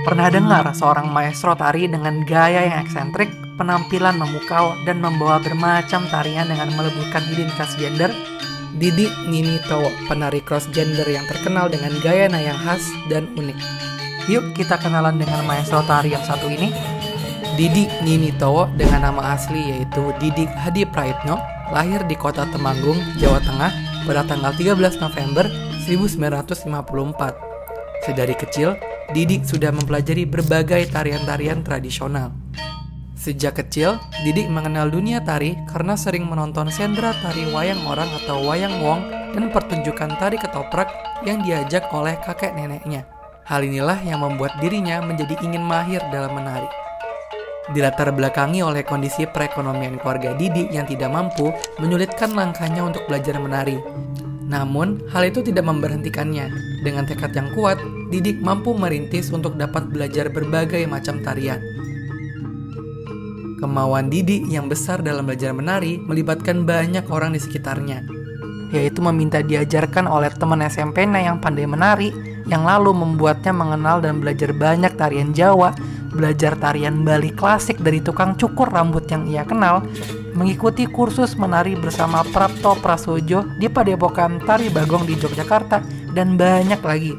Pernah dengar seorang maestro tari dengan gaya yang eksentrik, penampilan memukau, dan membawa bermacam tarian dengan meleburkan identitas gender? Didi Ninitowo, penari cross gender yang terkenal dengan gaya yang khas dan unik. Yuk kita kenalan dengan maestro tari yang satu ini. Didi Ninitowo dengan nama asli yaitu Didi Hadi Praitno, lahir di kota Temanggung, Jawa Tengah pada tanggal 13 November 1954. Sedari kecil, Didi sudah mempelajari berbagai tarian-tarian tradisional. Sejak kecil, Didi mengenal dunia tari karena sering menonton sendra tari wayang orang atau wayang wong dan pertunjukan tari ketoprak yang diajak oleh kakek neneknya. Hal inilah yang membuat dirinya menjadi ingin mahir dalam menari. Dilatar belakangi oleh kondisi perekonomian keluarga Didi yang tidak mampu, menyulitkan langkahnya untuk belajar menari. Namun, hal itu tidak memberhentikannya. Dengan tekad yang kuat, Didi mampu merintis untuk dapat belajar berbagai macam tarian. Kemauan Didi yang besar dalam belajar menari melibatkan banyak orang di sekitarnya, yaitu meminta diajarkan oleh teman SMP-nya yang pandai menari, yang lalu membuatnya mengenal dan belajar banyak tarian Jawa, belajar tarian Bali klasik dari tukang cukur rambut yang ia kenal, mengikuti kursus menari bersama Prapto Prasojo di Padepokan Tari Bagong di Yogyakarta, dan banyak lagi.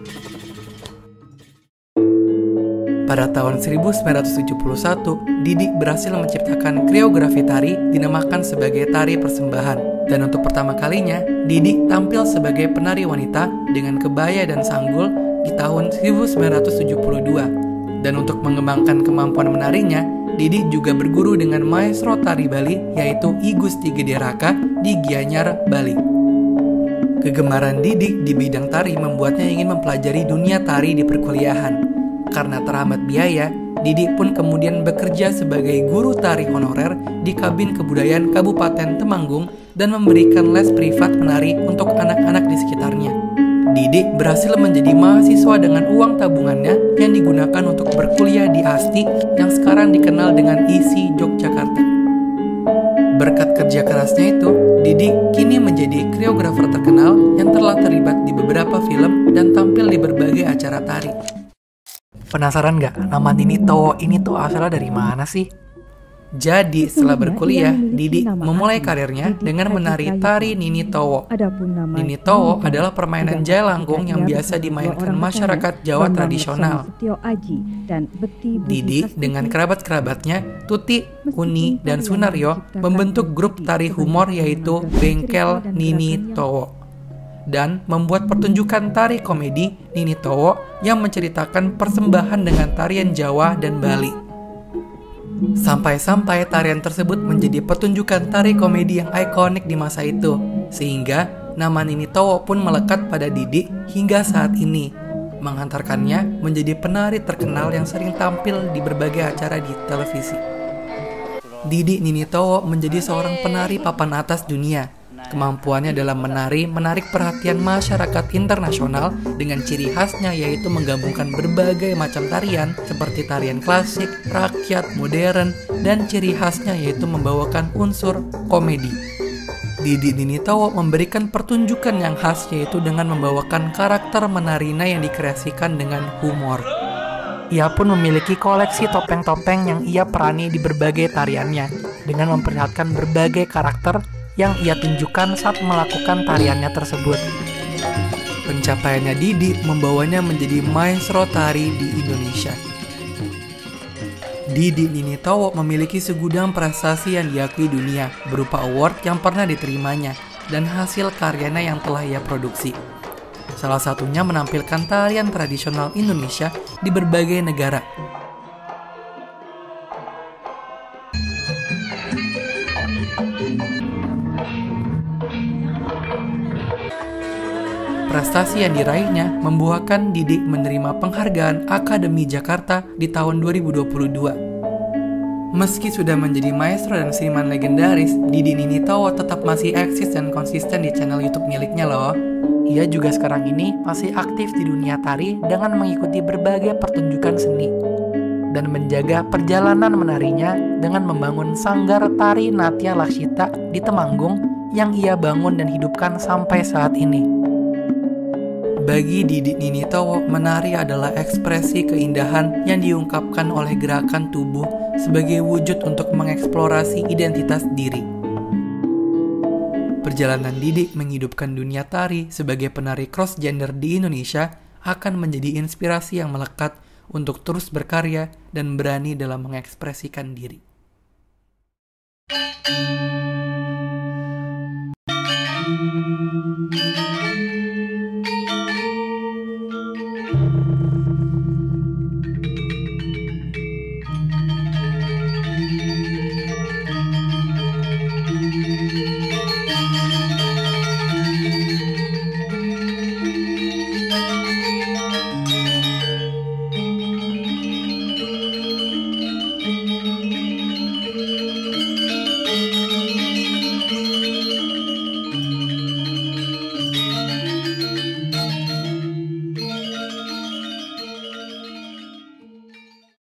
Pada tahun 1971, Didi berhasil menciptakan koreografi tari dinamakan sebagai tari persembahan. Dan untuk pertama kalinya, Didi tampil sebagai penari wanita dengan kebaya dan sanggul di tahun 1972. Dan untuk mengembangkan kemampuan menarinya, Didi juga berguru dengan maestro tari Bali yaitu I Gusti Gede Raka di Gianyar, Bali. Kegemaran Didi di bidang tari membuatnya ingin mempelajari dunia tari di perkuliahan. Karena terhambat biaya, Didi pun kemudian bekerja sebagai guru tari honorer di Kabin Kebudayaan Kabupaten Temanggung dan memberikan les privat menari untuk anak-anak di sekitarnya. Didi berhasil menjadi mahasiswa dengan uang tabungannya yang digunakan untuk berkuliah di ASTI yang sekarang dikenal dengan ISI Yogyakarta. Berkat kerja kerasnya itu, Didi kini menjadi koreografer terkenal yang telah terlibat di beberapa film dan tampil di berbagai acara tari. Penasaran nggak nama Ninitowo ini tuh asalnya dari mana sih? Jadi setelah berkuliah, Didi memulai karirnya dengan menari tari Ninitowo. Ninitowo adalah permainan jailangkung yang biasa dimainkan masyarakat Jawa tradisional. Didi dengan kerabat-kerabatnya Tuti, Uni, dan Sunaryo membentuk grup tari humor yaitu Bengkel Ninitowo, dan membuat pertunjukan tari komedi Ninitowo yang menceritakan persembahan dengan tarian Jawa dan Bali. Sampai-sampai tarian tersebut menjadi pertunjukan tari komedi yang ikonik di masa itu, sehingga nama Ninitowo pun melekat pada Didi hingga saat ini, mengantarkannya menjadi penari terkenal yang sering tampil di berbagai acara di televisi. Didi Ninitowo menjadi seorang penari papan atas dunia. Kemampuannya dalam menari menarik perhatian masyarakat internasional dengan ciri khasnya yaitu menggabungkan berbagai macam tarian seperti tarian klasik, rakyat, modern, dan ciri khasnya yaitu membawakan unsur komedi. Didi Ninitowo memberikan pertunjukan yang khas yaitu dengan membawakan karakter menarina yang dikreasikan dengan humor. Ia pun memiliki koleksi topeng-topeng yang ia perani di berbagai tariannya dengan memperlihatkan berbagai karakter yang ia tunjukkan saat melakukan tariannya tersebut. Pencapaiannya Didi membawanya menjadi maestro tari di Indonesia. Didi Ninitowo memiliki segudang prestasi yang diakui dunia berupa award yang pernah diterimanya dan hasil karyanya yang telah ia produksi. Salah satunya menampilkan tarian tradisional Indonesia di berbagai negara. Prestasi yang diraihnya membuahkan Didi menerima penghargaan Akademi Jakarta di tahun 2022. Meski sudah menjadi maestro dan seniman legendaris, Didi Ninitowo tetap masih eksis dan konsisten di channel YouTube miliknya loh. Ia juga sekarang ini masih aktif di dunia tari dengan mengikuti berbagai pertunjukan seni dan menjaga perjalanan menarinya dengan membangun sanggar tari Natya Lakshita di Temanggung yang ia bangun dan hidupkan sampai saat ini. Bagi Didik Ninitowo, menari adalah ekspresi keindahan yang diungkapkan oleh gerakan tubuh sebagai wujud untuk mengeksplorasi identitas diri. Perjalanan Didik menghidupkan dunia tari sebagai penari cross gender di Indonesia akan menjadi inspirasi yang melekat untuk terus berkarya dan berani dalam mengekspresikan diri.